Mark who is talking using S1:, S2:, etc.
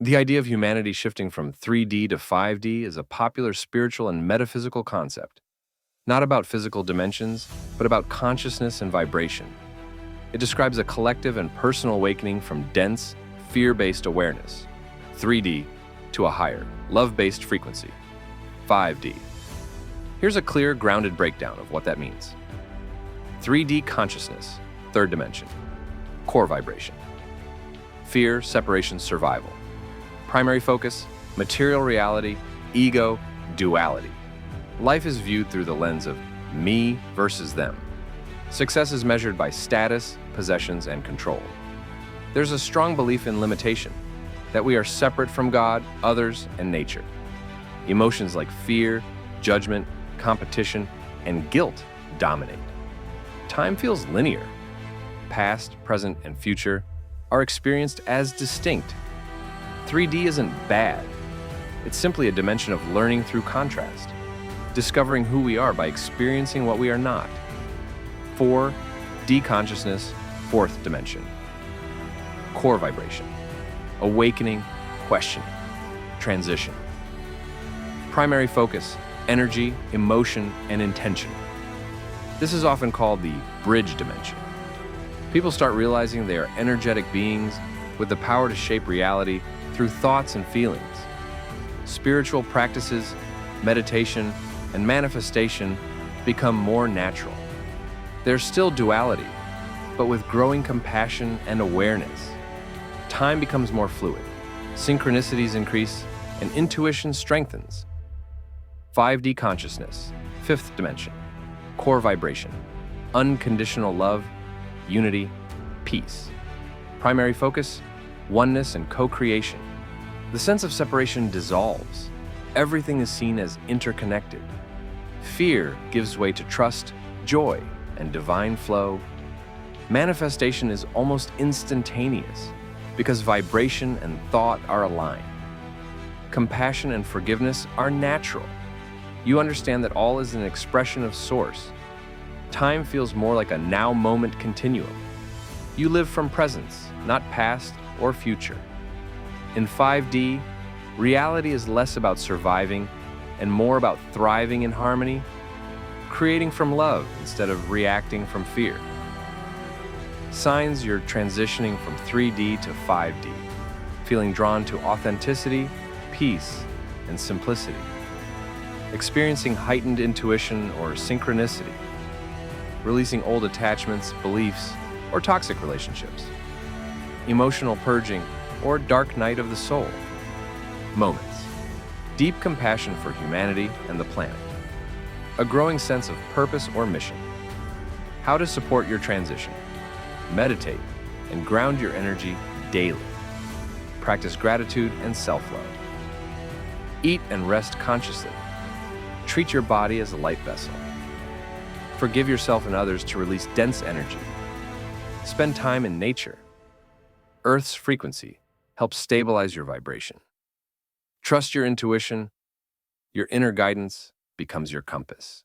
S1: The idea of humanity shifting from 3D to 5D is a popular spiritual and metaphysical concept, not about physical dimensions, but about consciousness and vibration. It describes a collective and personal awakening from dense, fear-based awareness, 3D, to a higher, love-based frequency, 5D. Here's a clear, grounded breakdown of what that means. 3D consciousness, third dimension, core vibration. Fear, separation, survival. Primary focus, material reality, ego, duality. Life is viewed through the lens of me versus them. Success is measured by status, possessions, and control. There's a strong belief in limitation, that we are separate from God, others, and nature. Emotions like fear, judgment, competition, and guilt dominate. Time feels linear. Past, present, and future are experienced as distinct. 3D isn't bad. It's simply a dimension of learning through contrast, discovering who we are by experiencing what we are not. 4D consciousness, fourth dimension. Core vibration. Awakening, questioning, transition. Primary focus, energy, emotion, and intention. This is often called the bridge dimension. People start realizing they are energetic beings with the power to shape reality through thoughts and feelings. Spiritual practices, meditation, and manifestation become more natural. There's still duality, but with growing compassion and awareness. Time becomes more fluid, synchronicities increase, and intuition strengthens. 5D consciousness, fifth dimension, core vibration, unconditional love, unity, peace. Primary focus, oneness and co-creation. The sense of separation dissolves. Everything is seen as interconnected. Fear gives way to trust, joy, and divine flow. Manifestation is almost instantaneous because vibration and thought are aligned. Compassion and forgiveness are natural. You understand that all is an expression of Source. Time feels more like a now moment continuum. You live from presence, not past or future. In 5D, reality is less about surviving and more about thriving in harmony, creating from love instead of reacting from fear. Signs you're transitioning from 3D to 5D, feeling drawn to authenticity, peace, and simplicity. Experiencing heightened intuition or synchronicity. Releasing old attachments, beliefs, or toxic relationships. Emotional purging or dark night of the soul. Moments. Deep compassion for humanity and the planet. A growing sense of purpose or mission. How to support your transition. Meditate and ground your energy daily. Practice gratitude and self-love. Eat and rest consciously. Treat your body as a light vessel. Forgive yourself and others to release dense energy. Spend time in nature. Earth's frequency helps stabilize your vibration. Trust your intuition. Your inner guidance becomes your compass.